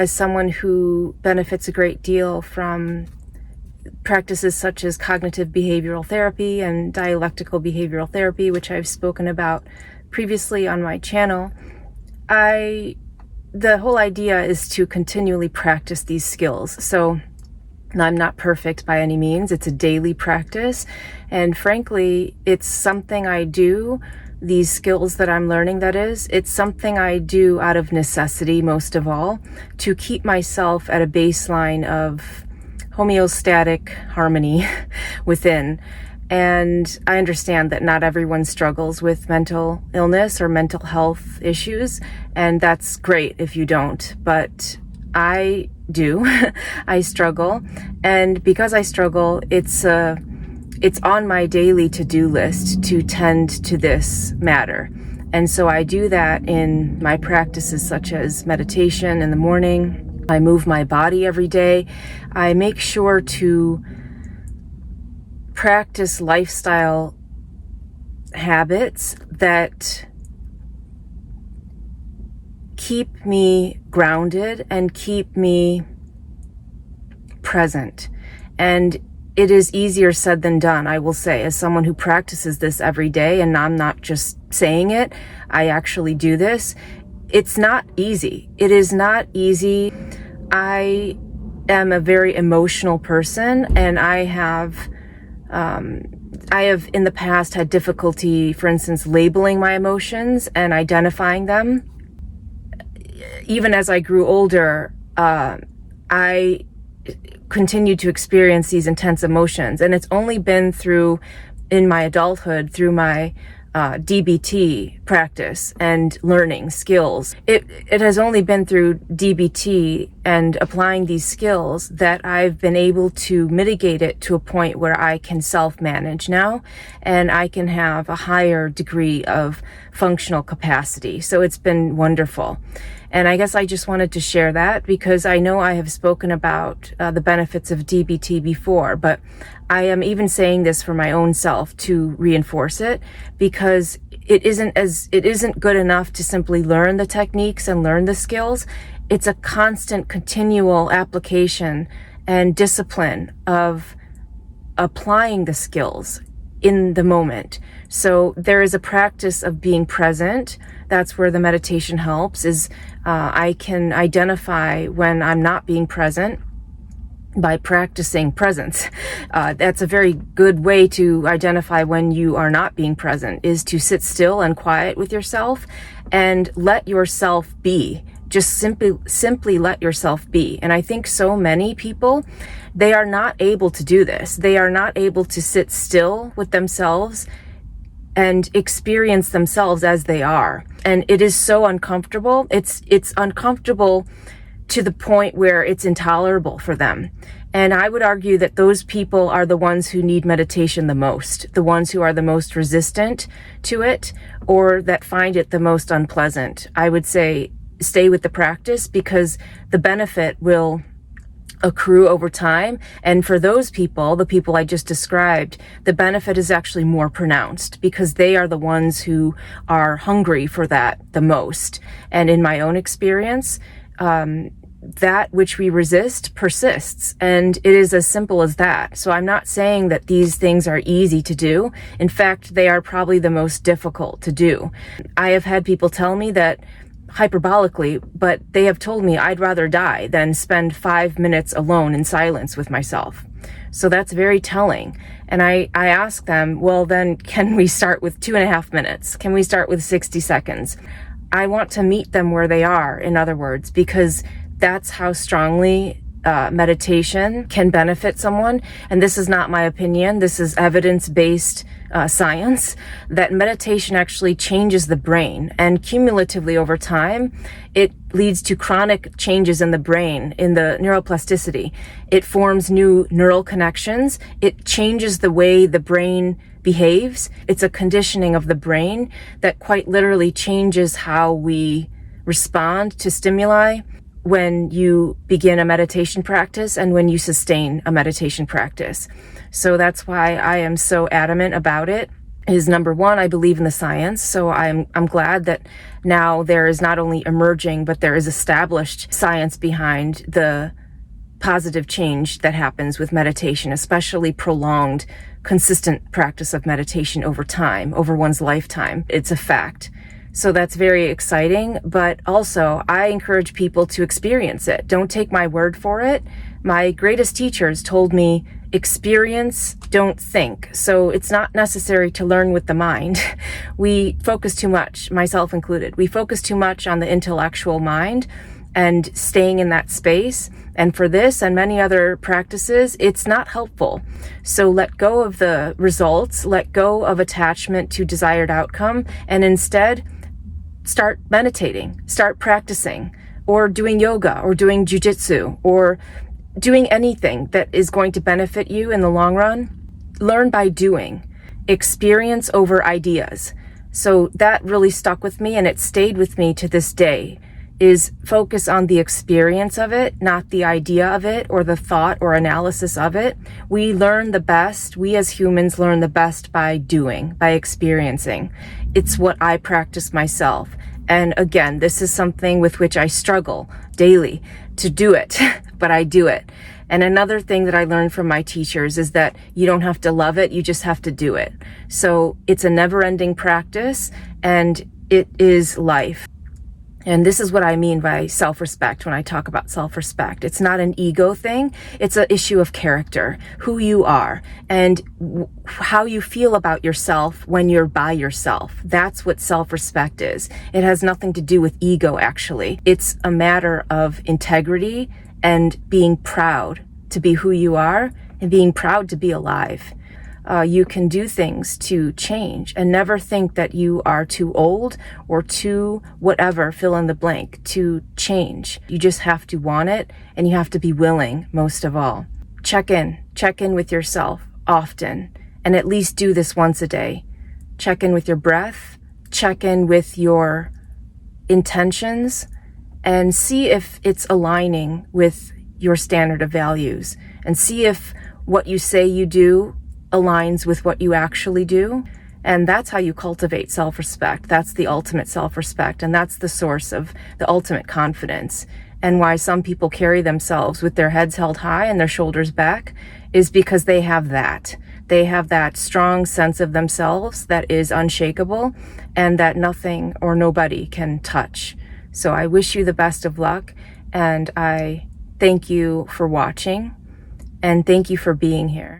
As someone who benefits a great deal from practices such as cognitive behavioral therapy and dialectical behavioral therapy, which I've spoken about previously on my channel, the whole idea is to continually practice these skills. So I'm not perfect by any means. It's a daily practice. And frankly, it's something I do, these skills that I'm learning, that is, it's something I do out of necessity, most of all, to keep myself at a baseline of homeostatic harmony within. And I understand that not everyone struggles with mental illness or mental health issues, and that's great if you don't, but I do. I struggle, and because I struggle, it's on my daily to-do list to tend to this matter. And so I do that in my practices such as meditation in the morning. I move my body every day. I make sure to practice lifestyle habits that keep me grounded and keep me present. And it is easier said than done, I will say, as someone who practices this every day, and I'm not just saying it, I actually do this. It's not easy. It is not easy. I am a very emotional person, and I have in the past had difficulty, for instance, labeling my emotions and identifying them. Even as I grew older, I continued to experience these intense emotions. And it's only been in my adulthood, through my DBT practice and learning skills. It has only been through DBT and applying these skills that I've been able to mitigate it to a point where I can self-manage now, and I can have a higher degree of functional capacity. So it's been wonderful. And I guess I just wanted to share that because I know I have spoken about the benefits of DBT before, but I am even saying this for my own self to reinforce it, because it isn't good enough to simply learn the techniques and learn the skills. It's a constant, continual application and discipline of applying the skills in the moment. So there is a practice of being present. That's where the meditation helps, is I can identify when I'm not being present by practicing presence. That's a very good way to identify when you are not being present, is to sit still and quiet with yourself and let yourself be. Just simply let yourself be. And I think so many people, they are not able to do this. They are not able to sit still with themselves and experience themselves as they are. And it is so uncomfortable. It's uncomfortable to the point where it's intolerable for them. And I would argue that those people are the ones who need meditation the most, the ones who are the most resistant to it, or that find it the most unpleasant. I would say stay with the practice, because the benefit will accrue over time. And for those people, the people I just described, the benefit is actually more pronounced because they are the ones who are hungry for that the most. And in my own experience, that which we resist persists, and it is as simple as that. So I'm not saying that these things are easy to do. In fact, they are probably the most difficult to do. I have had people tell me that, hyperbolically, but they have told me I'd rather die than spend 5 minutes alone in silence with myself. So that's very telling. And I ask them, well, then can we start with 2.5 minutes? Can we start with 60 seconds? I want to meet them where they are, in other words, because that's how strongly meditation can benefit someone. And this is not my opinion. This is evidence-based science, that meditation actually changes the brain, and cumulatively over time, it leads to chronic changes in the brain, in the neuroplasticity. It forms new neural connections. It changes the way the brain behaves. It's a conditioning of the brain that quite literally changes how we respond to stimuli when you begin a meditation practice and when you sustain a meditation practice. So that's why I am so adamant about it. is number one, I believe in the science. So I'm glad that now there is not only emerging, but there is established science behind the positive change that happens with meditation, especially prolonged, consistent practice of meditation over time, over one's lifetime. It's a fact. So that's very exciting, but also I encourage people to experience it. Don't take my word for it. My greatest teachers told me, experience, don't think. So it's not necessary to learn with the mind. We focus too much, myself included. We focus too much on the intellectual mind and staying in that space. And for this and many other practices, it's not helpful. So let go of the results, let go of attachment to desired outcome, and instead start meditating, start practicing, or doing yoga, or doing jujitsu, or doing anything that is going to benefit you in the long run. Learn by doing, experience over ideas. So that really stuck with me, and it stayed with me to this day, is focus on the experience of it, not the idea of it or the thought or analysis of it. We learn the best, we as humans learn the best by doing, by experiencing. It's what I practice myself. And again, this is something with which I struggle daily to do it, but I do it. And another thing that I learned from my teachers is that you don't have to love it, you just have to do it. So it's a never-ending practice, and it is life. And this is what I mean by self-respect when I talk about self-respect. It's not an ego thing. It's an issue of character, who you are, and how you feel about yourself when you're by yourself. That's what self-respect is. It has nothing to do with ego, actually. It's a matter of integrity and being proud to be who you are and being proud to be alive. You can do things to change, and never think that you are too old or too whatever, fill in the blank, to change. You just have to want it, and you have to be willing, most of all. Check in with yourself often, and at least do this once a day. Check in with your breath, check in with your intentions, and see if it's aligning with your standard of values, and see if what you say you do aligns with what you actually do. And that's how you cultivate self-respect. That's the ultimate self-respect, and that's the source of the ultimate confidence. And why some people carry themselves with their heads held high and their shoulders back is because they have that. They have that strong sense of themselves that is unshakable and that nothing or nobody can touch. So I wish you the best of luck, and I thank you for watching, and thank you for being here.